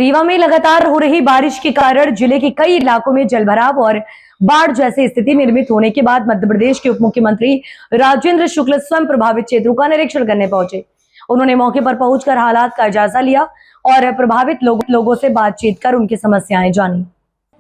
रीवा में लगातार हो रही बारिश के कारण जिले के कई इलाकों में जलभराव और बाढ़ जैसी स्थिति निर्मित होने के बाद मध्य प्रदेश के उप मुख्यमंत्री राजेंद्र शुक्ल स्वयं प्रभावित क्षेत्रों का निरीक्षण करने पहुंचे। उन्होंने मौके पर पहुंचकर हालात का जायजा लिया और प्रभावित लोगों से बातचीत कर उनकी समस्याएं जानी।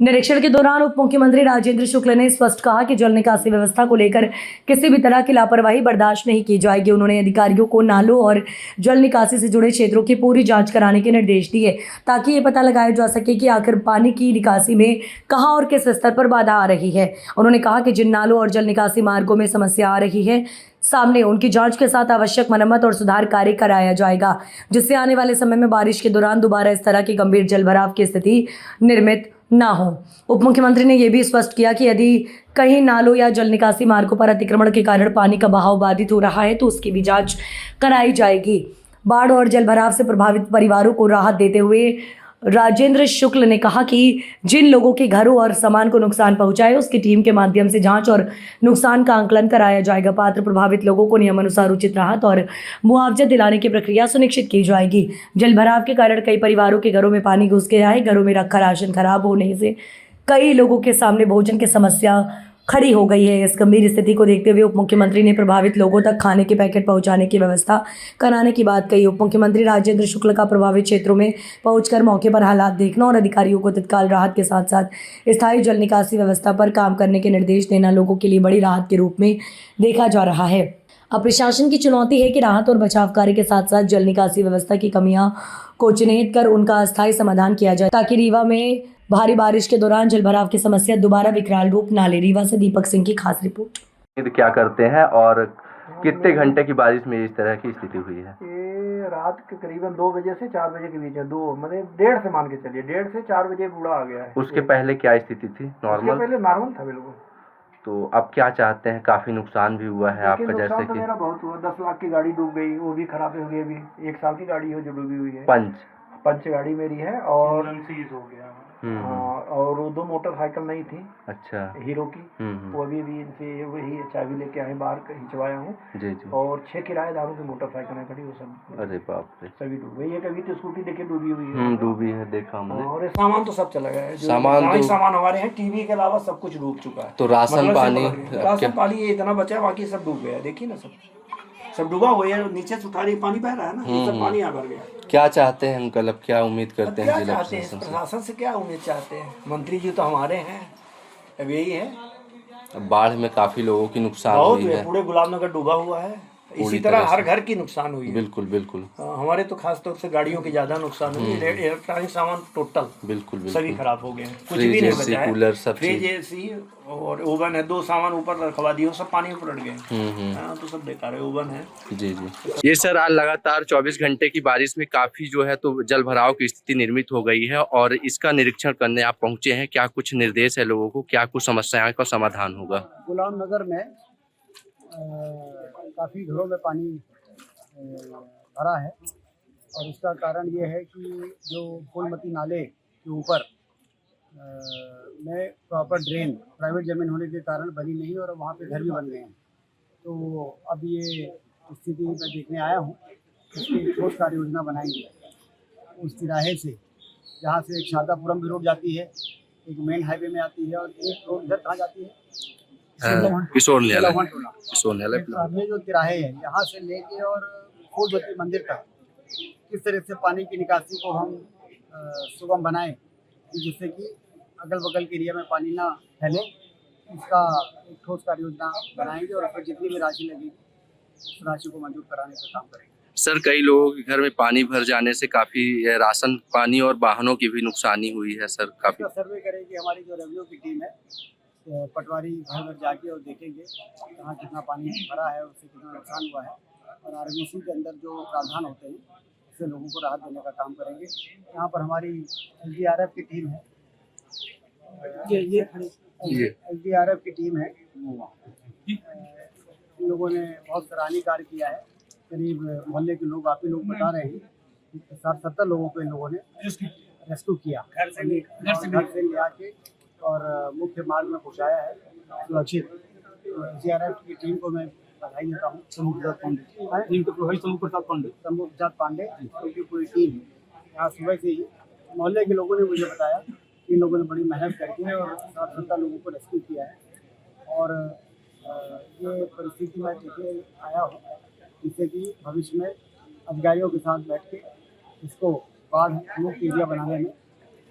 निरीक्षण के दौरान उप मुख्यमंत्री राजेंद्र शुक्ल ने स्पष्ट कहा कि जल निकासी व्यवस्था को लेकर किसी भी तरह की लापरवाही बर्दाश्त नहीं की जाएगी। उन्होंने अधिकारियों को नालों और जल निकासी से जुड़े क्षेत्रों की पूरी जांच कराने के निर्देश दिए ताकि ये पता लगाया जा सके कि आखिर पानी की निकासी में कहां और किस स्तर पर बाधा आ रही है। उन्होंने कहा कि जिन नालों और जल निकासी मार्गों में समस्या आ रही है सामने उनकी जांच के साथ आवश्यक मरम्मत और सुधार कार्य कराया जाएगा, जिससे आने वाले समय में बारिश के दौरान दोबारा इस तरह की गंभीर जलभराव की स्थिति निर्मित ना हो। उप मुख्यमंत्री ने यह भी स्पष्ट किया कि यदि कहीं नालों या जल निकासी मार्गों पर अतिक्रमण के कारण पानी का बहाव बाधित हो रहा है तो उसकी भी जांच कराई जाएगी। बाढ़ और जलभराव से प्रभावित परिवारों को राहत देते हुए राजेंद्र शुक्ल ने कहा कि जिन लोगों के घरों और सामान को नुकसान पहुंचा है उसकी टीम के माध्यम से जांच और नुकसान का आंकलन कराया जाएगा। पात्र प्रभावित लोगों को नियमानुसार उचित राहत और मुआवजा दिलाने की प्रक्रिया सुनिश्चित की जाएगी। जलभराव के कारण कई परिवारों के घरों में पानी घुस गया है। घरों में रखा राशन खराब होने से कई लोगों के सामने भोजन की समस्या खड़ी हो गई है। इस गंभीर स्थिति को देखते हुए उप मुख्यमंत्री ने प्रभावित लोगों तक खाने के पैकेट पहुंचाने की व्यवस्था कराने की बात कही। उप मुख्यमंत्री राजेंद्र शुक्ल का प्रभावित क्षेत्रों में पहुंचकर मौके पर हालात देखना और अधिकारियों को तत्काल राहत के साथ साथ स्थायी जल निकासी व्यवस्था पर काम करने के निर्देश देना लोगों के लिए बड़ी राहत के रूप में देखा जा रहा है। अब प्रशासन की चुनौती है कि राहत और बचाव कार्य के साथ साथ जल निकासी व्यवस्था की कमियां को चिन्हित कर उनका अस्थायी समाधान किया जाए ताकि रीवा में भारी बारिश के दौरान जलभराव की समस्या दोबारा विकराल रूप ना ले। रीवा से दीपक सिंह की खास रिपोर्ट। क्या करते हैं और कितने घंटे की बारिश में इस तरह की स्थिति हुई है? ये रात के करीबन 2 बजे से 4 बजे के बीच है। 2 मतलब 1:30 से मान के चलिए, 1:30 से 4 बजे बूढ़ा आ गया है। उसके पहले क्या स्थिति थी? नॉर्मल? पहले नॉर्मल था बिल्कुल। तो अब क्या चाहते हैं? काफी नुकसान भी हुआ है आपका, जैसे कि मेरा बहुत हुआ। 10 लाख की गाड़ी डूब गई, वो भी खराब हो गई। अभी 1 साल की गाड़ी है जो डूबी हुई है। पंच गाड़ी मेरी है और हो गया। और 2 मोटरसाइकिल नहीं थी। अच्छा। हीरो की। वो अभी इनसे वही चाबी लेके आए, बाहर खिंचवाया हूँ जी जी। और 6 किराएदारों की मोटरसाइकिल है खड़ी, वो सब अरे बाप रे सभी डूब गई। एक अभी तो स्कूटी देखिए डूबी हुई है। डूबी है, देखा हमने। और सामान तो सब चला गया है। सामान हमारे हैं, टीवी के अलावा सब कुछ डूब चुका है। तो राशन पानी इतना बचा है, बाकी सब डूब गया। देखिए ना, सब डूबा हुआ है। नीचे से उठारी पानी बह रहा है ना, ये सब पानी आ भर गया। क्या चाहते हैं अंकल? अब क्या उम्मीद करते हैं जिला प्रशासन से? क्या उम्मीद चाहते हैं? मंत्री जी तो हमारे हैं, अब यही है। अब बाढ़ में काफी लोगों की नुकसान हुई है। पूरे गुलामनगर डूबा हुआ है। इसी तरह हर घर की नुकसान हुई है। बिल्कुल बिल्कुल। हमारे तो खास तौर से गाड़ियों की ज्यादा नुकसान हुई है। इलेक्ट्रॉनिक सामान टोटल बिल्कुल सभी खराब हो गए हैं, कुछ भी नहीं बचा है। कूलर सब, फ्रिज, एसी और ओवन है। 2 सामान ऊपर रखवा दिए, सब पानी में पलट गए। तो सब बेकार है। ओवन है जी जी। ये सर आज लगातार 24 घंटे की बारिश में काफी जो है तो जल भराव की स्थिति निर्मित हो गई है और इसका निरीक्षण करने आप पहुंचे हैं। क्या कुछ निर्देश है लोगों को? क्या कुछ समस्याओं का समाधान होगा? गुलाम नगर में काफ़ी घरों में पानी भरा है और इसका कारण ये है कि जो फूलमती नाले के ऊपर में प्रॉपर ड्रेन प्राइवेट ज़मीन होने के कारण बनी नहीं और वहाँ पे घर भी बन गए हैं। तो अब ये स्थिति मैं देखने आया हूँ। इसकी ठोस कार्य योजना बनाएंगे उस तिराहे से जहाँ से एक शारदापुरम भी रोड जाती है, एक मेन हाईवे में आती है और एक रोड इधर कहाँ जाती है, किशोर न्यायालय। ये जो तिराहे है यहाँ से लेके और फूलवती मंदिर तक किस तरह से पानी की निकासी को हम सुगम बनाएं जिससे कि अगल बगल के एरिया में पानी ना फैले, इसका एक ठोस कार्य योजना बनाएंगे और फिर जितनी भी राशि लगेगी उस राशि को मंजूर कराने का काम करेंगे। सर कई लोगों के घर में पानी भर जाने से काफी राशन पानी और वाहनों की भी नुकसानी हुई है सर। काफी सर्वे करेगी हमारी जो रेवेन्यू की टीम है, तो पटवारी घर घर जाके और देखेंगे कहाँ कितना पानी भरा है, उससे कितना नुकसान हुआ है और आरबीसी के अंदर जो प्रावधान होते हैं उससे लोगों को राहत देने का काम करेंगे। यहाँ पर हमारी एसडीआरएफ की टीम है, एसडीआरएफ की टीम है। इन लोगों ने बहुत सराहनीय कार्य किया है। करीब मोहल्ले के लोग, आप ही लोग बता रहे हैं, 60-70 लोगों को इन लोगों ने रेस्क्यू किया, घर से ले आके और मुख्य मार्ग में पहुँचाया है सुरक्षित। एसडीआरएफ की टीम को मैं बधाई देता हूँ। शंभू प्रसाद पांडे उनकी पूरी टीम यहाँ सुबह से ही मोहल्ले के लोगों ने मुझे बताया कि इन लोगों ने बड़ी मेहनत करके और 60-70 लोगों को रेस्क्यू किया है और ये परिस्थिति मैं देखे आया हूँ, जिससे कि भविष्य में अधिकारियों के साथ बैठ के इसको बाढ़ मुक्त एरिया बनाने में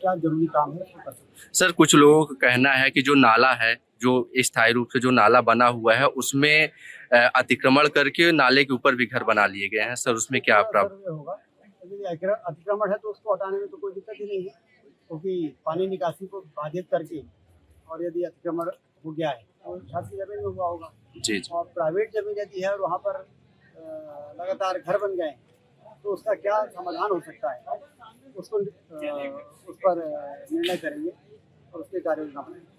क्या जरूरी काम है उसको कर सकते हैं। सर कुछ लोगों का कहना है कि जो नाला है, जो स्थायी रूप से जो नाला बना हुआ है, उसमें अतिक्रमण करके नाले के ऊपर भी घर बना लिए गए हैं। सर उसमें क्या सर्वे होगा, यदि अतिक्रमण है तो उसको हटाने में तो कोई दिक्कत ही नहीं है, क्योंकि पानी निकासी को बाधित करके और यदि अतिक्रमण हो गया है तो शासकीय जमीन में हुआ होगा जी और प्राइवेट जमीन यदि है और वहाँ पर लगातार घर बन गए तो उसका क्या समाधान हो सकता है, उसको उस पर निर्णय करेंगे और उसके कार्य योजना बनाएंगे।